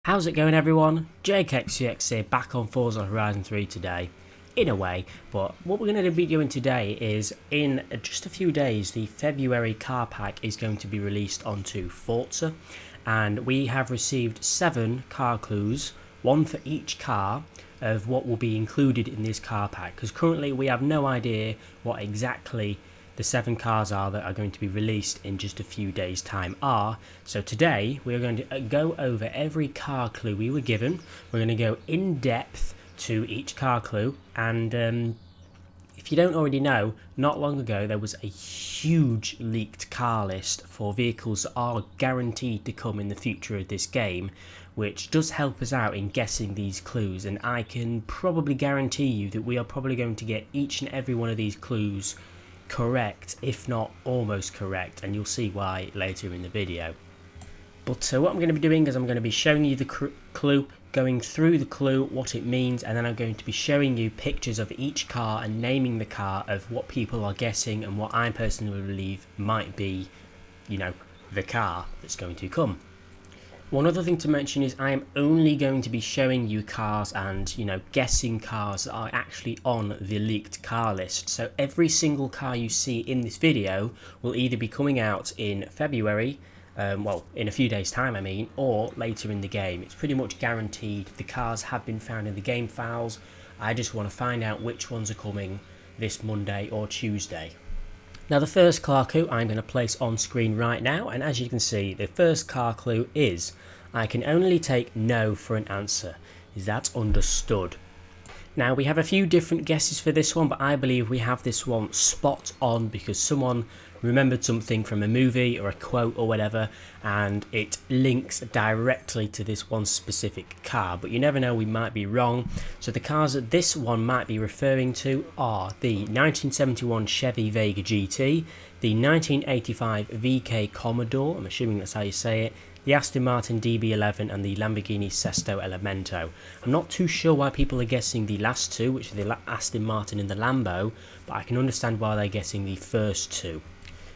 How's it going, everyone? Jakexvx here, back on Forza Horizon 3 today, in a way, but what we're going to be doing today is, in just a few days, the February car pack is going to be released onto Forza, and we have received 7 car clues, one for each car, of what will be included in this car pack, because currently we have no idea what exactly the 7 cars are that are going to be released in just a few days time are. So today we are going to go over every car clue we were given. We're going to go in depth to each car clue, and if you don't already know, not long ago there was a huge leaked car list for vehicles that are guaranteed to come in the future of this game, which does help us out in guessing these clues, and I can probably guarantee you that we are probably going to get each and every one of these clues correct, if not almost correct, and you'll see why later in the video. But what I'm going to be doing is I'm going to be showing you the clue, going through the clue, what it means, and then I'm going to be showing you pictures of each car and naming the car of what people are guessing and what I personally believe might be, you know, the car that's going to come. One other thing to mention is I am only going to be showing you cars and, you know, guessing cars that are actually on the leaked car list. So every single car you see in this video will either be coming out in February, well, in a few days time I mean, or later in the game. It's pretty much guaranteed. The cars have been found in the game files. I just want to find out which ones are coming this Monday or Tuesday. Now the first car clue I'm going to place on screen right now, and as you can see, the first car clue is, I can only take no for an answer. Is that understood? Now we have a few different guesses for this one, but I believe we have this one spot on because someone remembered something from a movie or a quote or whatever, and it links directly to this one specific car, but you never know, we might be wrong. So the cars that this one might be referring to are the 1971 Chevy Vega GT, the 1985 VK Commodore, I'm assuming that's how you say it, the Aston Martin DB11 and the Lamborghini Sesto Elemento. I'm not too sure why people are guessing the last two, which are the Aston Martin and the Lambo, but I can understand why they're guessing the first two.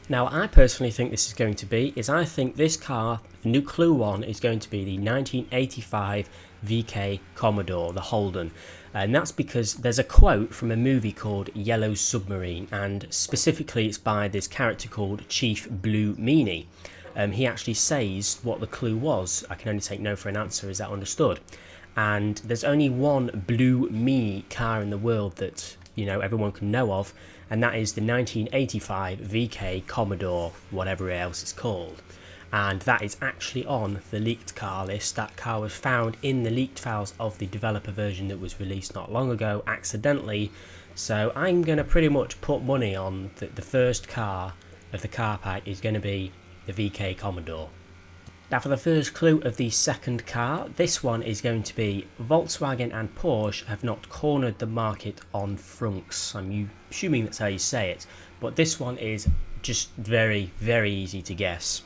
Now I personally think this is going to be, I think this car, new clue one, is going to be the 1985 VK Commodore, the Holden. And that's because there's a quote from a movie called Yellow Submarine, and specifically it's by this character called Chief Blue Meanie. He actually says what the clue was. I can only take no for an answer, is that understood? And there's only one Blue Meanie car in the world that, you know, everyone can know of, and that is the 1985 VK Commodore, whatever else it's called. And that is actually on the leaked car list. That car was found in the leaked files of the developer version that was released not long ago, accidentally. So I'm going to pretty much put money on that the first car of the car pack is going to be the VK Commodore. Now for the first clue of the second car, this one is going to be Volkswagen and Porsche have not cornered the market on frunks. I'm assuming that's how you say it, but this one is just very, very easy to guess.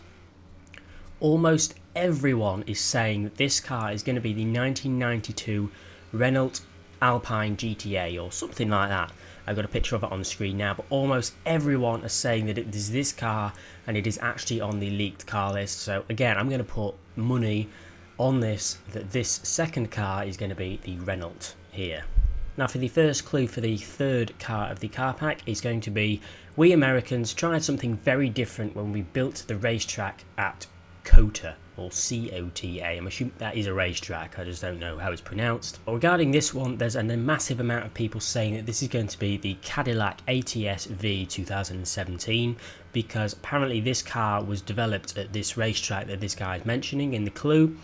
Almost everyone is saying that this car is going to be the 1992 Renault Alpine GTA or something like that. I've got a picture of it on the screen now, but almost everyone is saying that it is this car and it is actually on the leaked car list. So again, I'm going to put money on this, that this second car is going to be the Renault here. Now for the first clue for the third car of the car pack is going to be, we Americans tried something very different when we built the racetrack at COTA, or C-O-T-A. I'm assuming that is a racetrack, I just don't know how it's pronounced. But regarding this one, there's a massive amount of people saying that this is going to be the Cadillac Ats-V 2017, because apparently this car was developed at this racetrack that this guy is mentioning in the clue,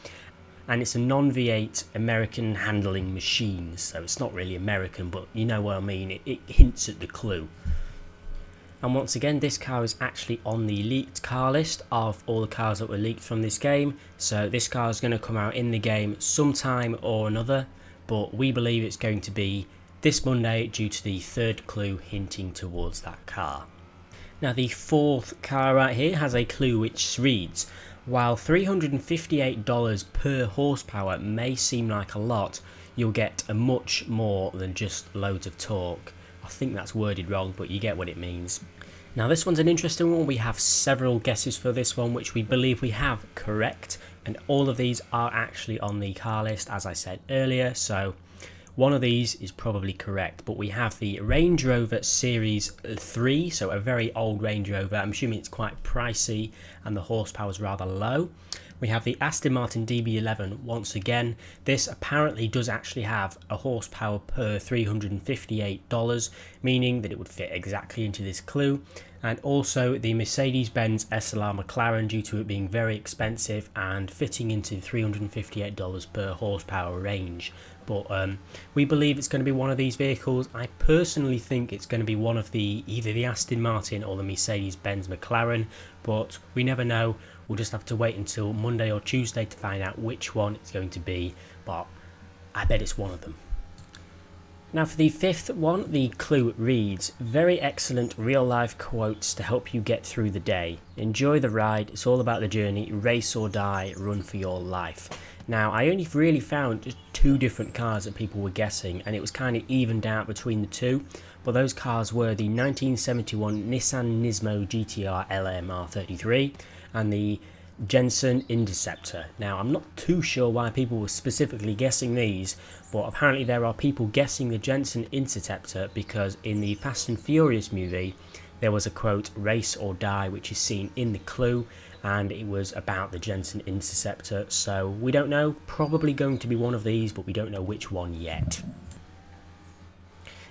and it's a non-V8 American handling machine, so it's not really American, but you know what I mean, it hints at the clue. And once again, this car is actually on the leaked car list of all the cars that were leaked from this game. So this car is going to come out in the game sometime or another, but we believe it's going to be this Monday due to the third clue hinting towards that car. Now the fourth car right here has a clue which reads, while $358 per horsepower may seem like a lot, you'll get a much more than just loads of torque. I think that's worded wrong, but you get what it means. Now this one's an interesting one. We have several guesses for this one, which we believe we have correct, and all of these are actually on the car list, as I said earlier, so one of these is probably correct. But we have the Range Rover Series 3, so a very old Range Rover. I'm assuming it's quite pricey and the horsepower is rather low. We have the Aston Martin DB11 once again. This apparently does actually have a horsepower per $358, meaning that it would fit exactly into this clue. And also the Mercedes-Benz Slr Mclaren, due to it being very expensive and fitting into $358 per horsepower range. But we believe it's going to be one of these vehicles. I personally think it's going to be one of either the Aston Martin or the Mercedes-Benz McLaren, but we never know. We'll just have to wait until Monday or Tuesday to find out which one it's going to be, but I bet it's one of them. Now for the fifth one, the clue reads, very excellent real life quotes to help you get through the day. Enjoy the ride, it's all about the journey, race or die, run for your life. Now I only really found just 2 different cars that people were guessing, and it was kind of evened out between the 2, but those cars were the 1971 Nissan Nismo GTR LMR33 and the Jensen Interceptor. Now I'm not too sure why people were specifically guessing these, but apparently there are people guessing the Jensen Interceptor because in the Fast and Furious movie there was a quote, race or die, which is seen in the clue, and it was about the Jensen Interceptor. So we don't know, probably going to be one of these, but we don't know which one yet.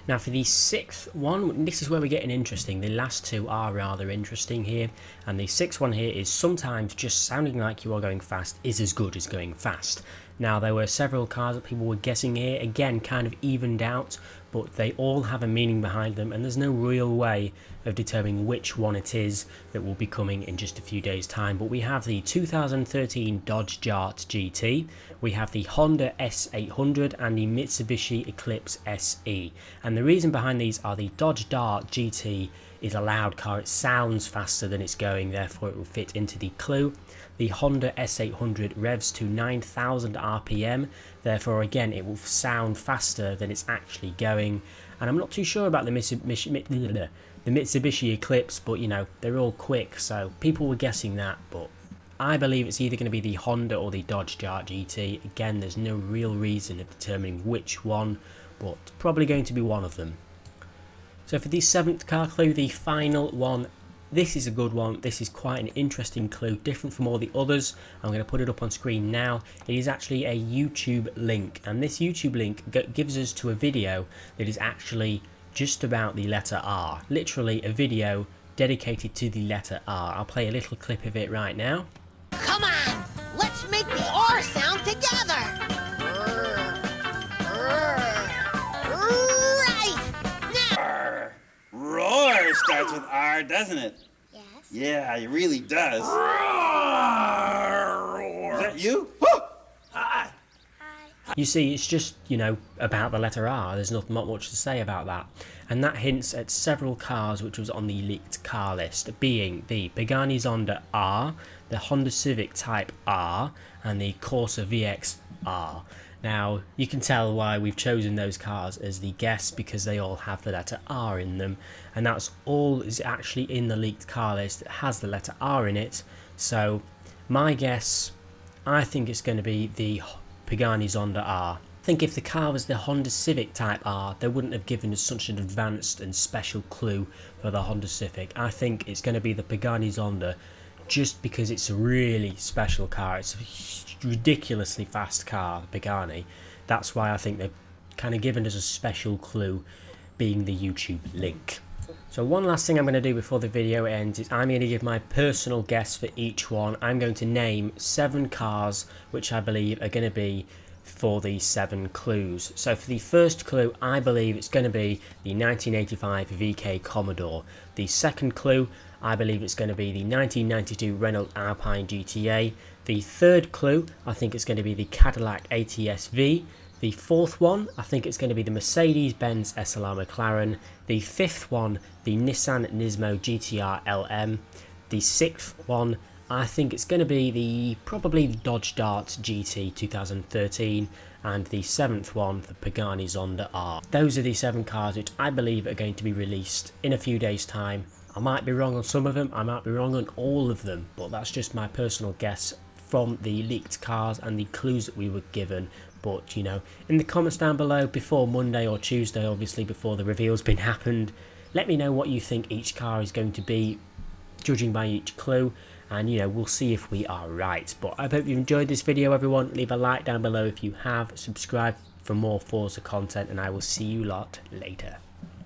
Now for the 6th one, this is where we're getting interesting. The last 2 are rather interesting here, and the 6th one here is sometimes just sounding like you are going fast is as good as going fast. Now there were several cars that people were guessing here, again kind of evened out, but they all have a meaning behind them, and there's no real way of determining which one it is that will be coming in just a few days time. But we have the 2013 Dodge Dart GT, we have the Honda S800 and the Mitsubishi Eclipse SE, and the reason behind these are the Dodge Dart GT is a loud car, it sounds faster than it's going, therefore it will fit into the clue. The Honda S800 revs to 9,000 RPM, therefore again it will sound faster than it's actually going. And I'm not too sure about the Mitsubishi Eclipse, but you know, they're all quick, so people were guessing that, but I believe it's either going to be the Honda or the Dodge Dart GT. Again, there's no real reason of determining which one, but it's probably going to be one of them. So for the 7th car clue, the final one, this is a good one. This is quite an interesting clue, different from all the others. I'm going to put it up on screen now. It is actually a YouTube link, and this YouTube link gives us to a video that is actually just about the letter R. Literally a video dedicated to the letter R. I'll play a little clip of it right now. Come on, let's make the R sound together. Roar starts with R, doesn't it? Yes. Yeah, it really does. Roar. Is that you? Hi. You see, it's just, you know, about the letter R. There's not much to say about that. And that hints at several cars which was on the leaked car list, being the Pagani Zonda R, the Honda Civic Type R, and the Corsa VX R. Now, you can tell why we've chosen those cars as the guess, because they all have the letter R in them, and that's all is actually in the leaked car list that has the letter R in it. So my guess, I think it's going to be the Pagani Zonda R. I think if the car was the Honda Civic Type R, they wouldn't have given us such an advanced and special clue for the Honda Civic. I think it's going to be the Pagani Zonda, just because it's a really special car. It's a ridiculously fast car, the Pagani. That's why I think they've kind of given us a special clue, being the YouTube link. So one last thing I'm going to do before the video ends is I'm going to give my personal guess for each one. I'm going to name 7 cars which I believe are going to be for the 7 clues. So for the first clue, I believe it's going to be the 1985 VK Commodore. The second clue, I believe it's going to be the 1992 Renault Alpine GTA. The third clue, I think it's going to be the Cadillac Ats-V. The fourth one, I think it's going to be the Mercedes-Benz Slr Mclaren. The fifth one, the Nissan Nismo GTR LM. The sixth one, I think it's going to be probably the Dodge Dart GT 2013, and the 7th one, the Pagani Zonda R. Those are the 7 cars which I believe are going to be released in a few days' time I might be wrong on some of them, I might be wrong on all of them, but that's just my personal guess from the leaked cars and the clues that we were given. But you know, in the comments down below before Monday or Tuesday, obviously before the reveal's been happened, let me know what you think each car is going to be, judging by each clue, and you know, we'll see if we are right. But I hope you enjoyed this video, everyone. Leave a like down below if you have, subscribe for more Forza content, and I will see you lot later.